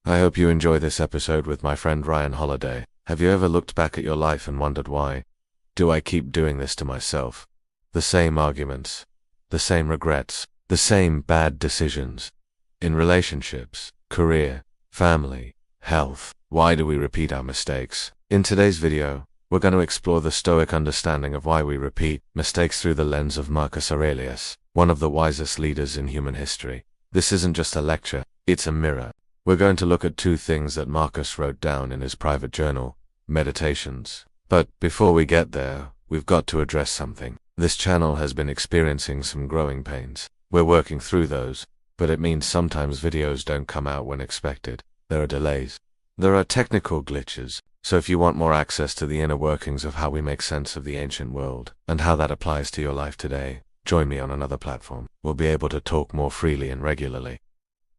I hope you enjoy this episode with my friend Ryan Holiday. Have you ever looked back at your life and wondered why? Do I keep doing this to myself? The same arguments, the same regrets, the same bad decisions. In relationships, career, family, health. Why do we repeat our mistakes? In today's video, we're going to explore the Stoic understanding of why we repeat mistakes through the lens of Marcus Aurelius, one of the wisest leaders in human history. This isn't just a lecture, it's a mirror. We're going to look at two things that Marcus wrote down in his private journal, Meditations. But before we get there, we've got to address something. This channel has been experiencing some growing pains. We're working through those, but it means sometimes videos don't come out when expected. There are delays. There are technical glitches, so if you want more access to the inner workings of how we make sense of the ancient world, and how that applies to your life today, join me on another platform. We'll be able to talk more freely and regularly.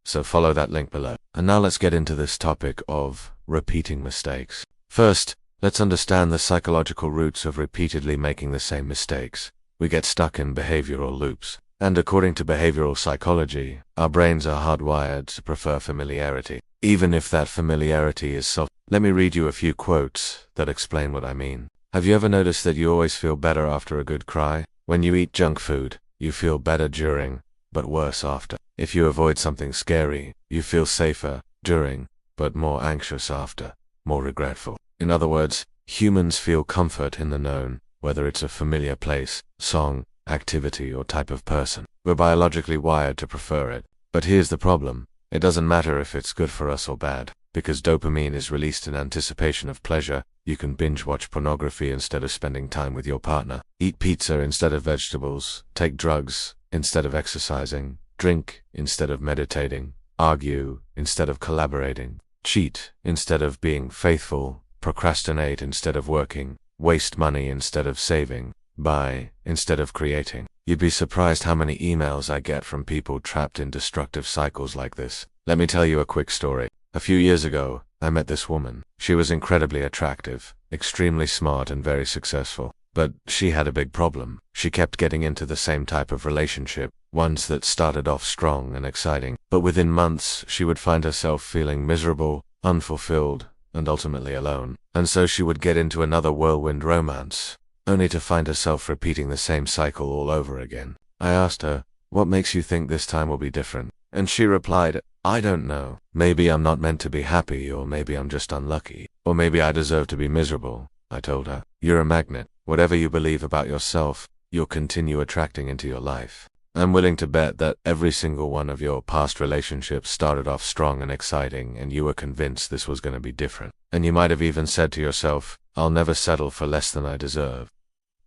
So follow that link below. And now let's get into this topic of repeating mistakes. First, let's understand the psychological roots of repeatedly making the same mistakes. We get stuck in behavioral loops. And according to behavioral psychology, our brains are hardwired to prefer familiarity, even if that familiarity is soft. Let me read you a few quotes that explain what I mean. Have you ever noticed that you always feel better after a good cry? When you eat junk food, you feel better during, but worse after. If you avoid something scary, you feel safer during, but more anxious after, more regretful. In other words, humans feel comfort in the known, whether it's a familiar place, song, activity, or type of person. We're biologically wired to prefer it. But here's the problem. It doesn't matter if it's good for us or bad. Because dopamine is released in anticipation of pleasure, you can binge watch pornography instead of spending time with your partner, eat pizza instead of vegetables, take drugs instead of exercising, drink instead of meditating, argue instead of collaborating, cheat instead of being faithful, procrastinate instead of working, waste money instead of saving, buy instead of creating. You'd be surprised how many emails I get from people trapped in destructive cycles like this. Let me tell you a quick story. A few years ago, I met this woman. She was incredibly attractive, extremely smart and very successful. But she had a big problem. She kept getting into the same type of relationship, ones that started off strong and exciting. But within months, she would find herself feeling miserable, unfulfilled, and ultimately alone. And so she would get into another whirlwind romance, only to find herself repeating the same cycle all over again. I asked her, "What makes you think this time will be different?" And she replied, "I don't know. Maybe I'm not meant to be happy, or maybe I'm just unlucky, or maybe I deserve to be miserable." I told her, "You're a magnet. Whatever you believe about yourself, you'll continue attracting into your life. I'm willing to bet that every single one of your past relationships started off strong and exciting, and you were convinced this was going to be different. And you might have even said to yourself, 'I'll never settle for less than I deserve.'"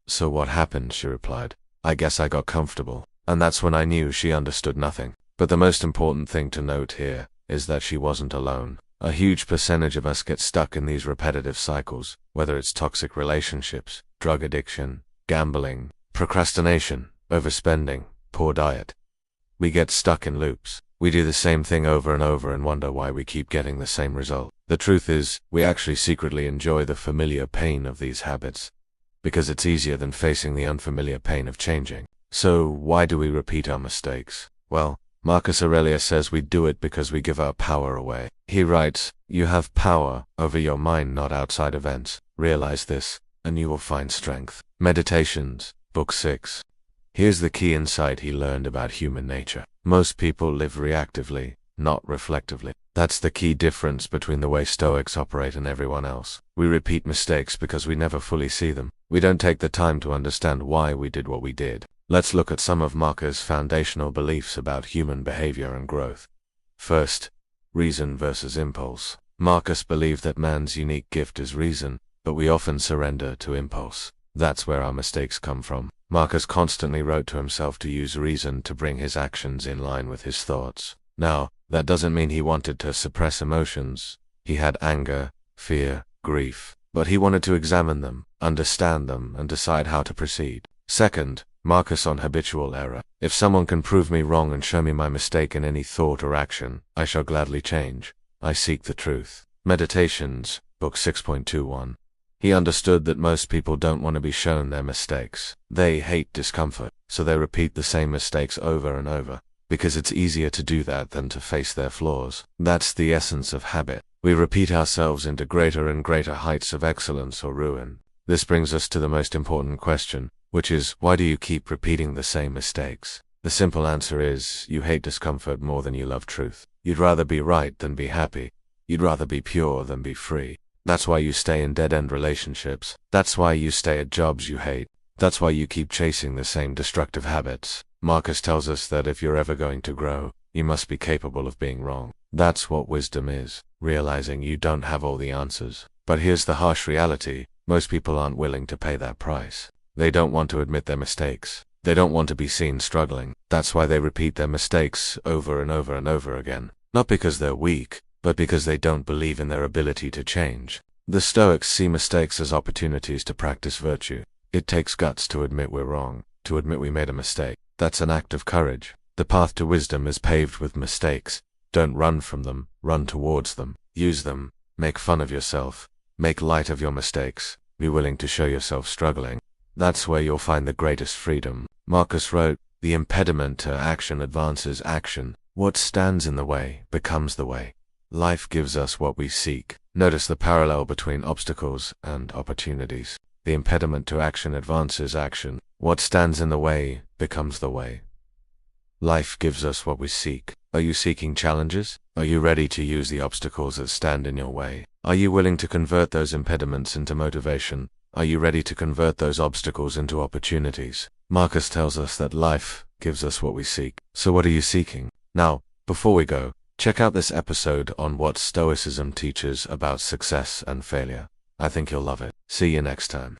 "So what happened?" she replied. "I guess I got comfortable." And that's when I knew she understood nothing. But the most important thing to note here is that she wasn't alone. A huge percentage of us get stuck in these repetitive cycles, whether it's toxic relationships, drug addiction, gambling, procrastination, overspending, poor diet. We get stuck in loops. We do the same thing over and over and wonder why we keep getting the same result. The truth is, we actually secretly enjoy the familiar pain of these habits, because it's easier than facing the unfamiliar pain of changing. So why do we repeat our mistakes? Well, Marcus Aurelius says we do it because we give our power away. He writes, "You have power over your mind, not outside events. Realize this, and you will find strength." Meditations, Book 6. Here's the key insight he learned about human nature. Most people live reactively, not reflectively. That's the key difference between the way Stoics operate and everyone else. We repeat mistakes because we never fully see them. We don't take the time to understand why we did what we did. Let's look at some of Marcus' foundational beliefs about human behavior and growth. First, reason versus impulse. Marcus believed that man's unique gift is reason, but we often surrender to impulse. That's where our mistakes come from. Marcus constantly wrote to himself to use reason to bring his actions in line with his thoughts. Now, that doesn't mean he wanted to suppress emotions. He had anger, fear, grief, but he wanted to examine them, understand them, and decide how to proceed. Second, Marcus on habitual error. If someone can prove me wrong and show me my mistake in any thought or action, I shall gladly change. I seek the truth. Meditations, Book 6.21. He understood that most people don't want to be shown their mistakes. They hate discomfort, so they repeat the same mistakes over and over. because it's easier to do that than to face their flaws. That's the essence of habit. We repeat ourselves into greater and greater heights of excellence or ruin. This brings us to the most important question, which is, why do you keep repeating the same mistakes? The simple answer is, you hate discomfort more than you love truth. You'd rather be right than be happy. You'd rather be pure than be free. That's why you stay in dead-end relationships. That's why you stay at jobs you hate. That's why you keep chasing the same destructive habits. Marcus tells us that if you're ever going to grow, you must be capable of being wrong. That's what wisdom is, realizing you don't have all the answers. But here's the harsh reality, most people aren't willing to pay that price. They don't want to admit their mistakes. They don't want to be seen struggling. That's why they repeat their mistakes over and over and over again. Not because they're weak, but because they don't believe in their ability to change. The Stoics see mistakes as opportunities to practice virtue. It takes guts to admit we're wrong, to admit we made a mistake. That's an act of courage. The path to wisdom is paved with mistakes. Don't run from them, run towards them. Use them. Make fun of yourself. Make light of your mistakes. Be willing to show yourself struggling. That's where you'll find the greatest freedom. Marcus wrote, "The impediment to action advances action. What stands in the way becomes the way." Life gives us what we seek. Notice the parallel between obstacles and opportunities. The impediment to action advances action. What stands in the way becomes the way. Life gives us what we seek. Are you seeking challenges? Are you ready to use the obstacles that stand in your way? Are you willing to convert those impediments into motivation? Are you ready to convert those obstacles into opportunities? Marcus tells us that life gives us what we seek. So what are you seeking? Now, before we go, check out this episode on what Stoicism teaches about success and failure. I think you'll love it. See you next time.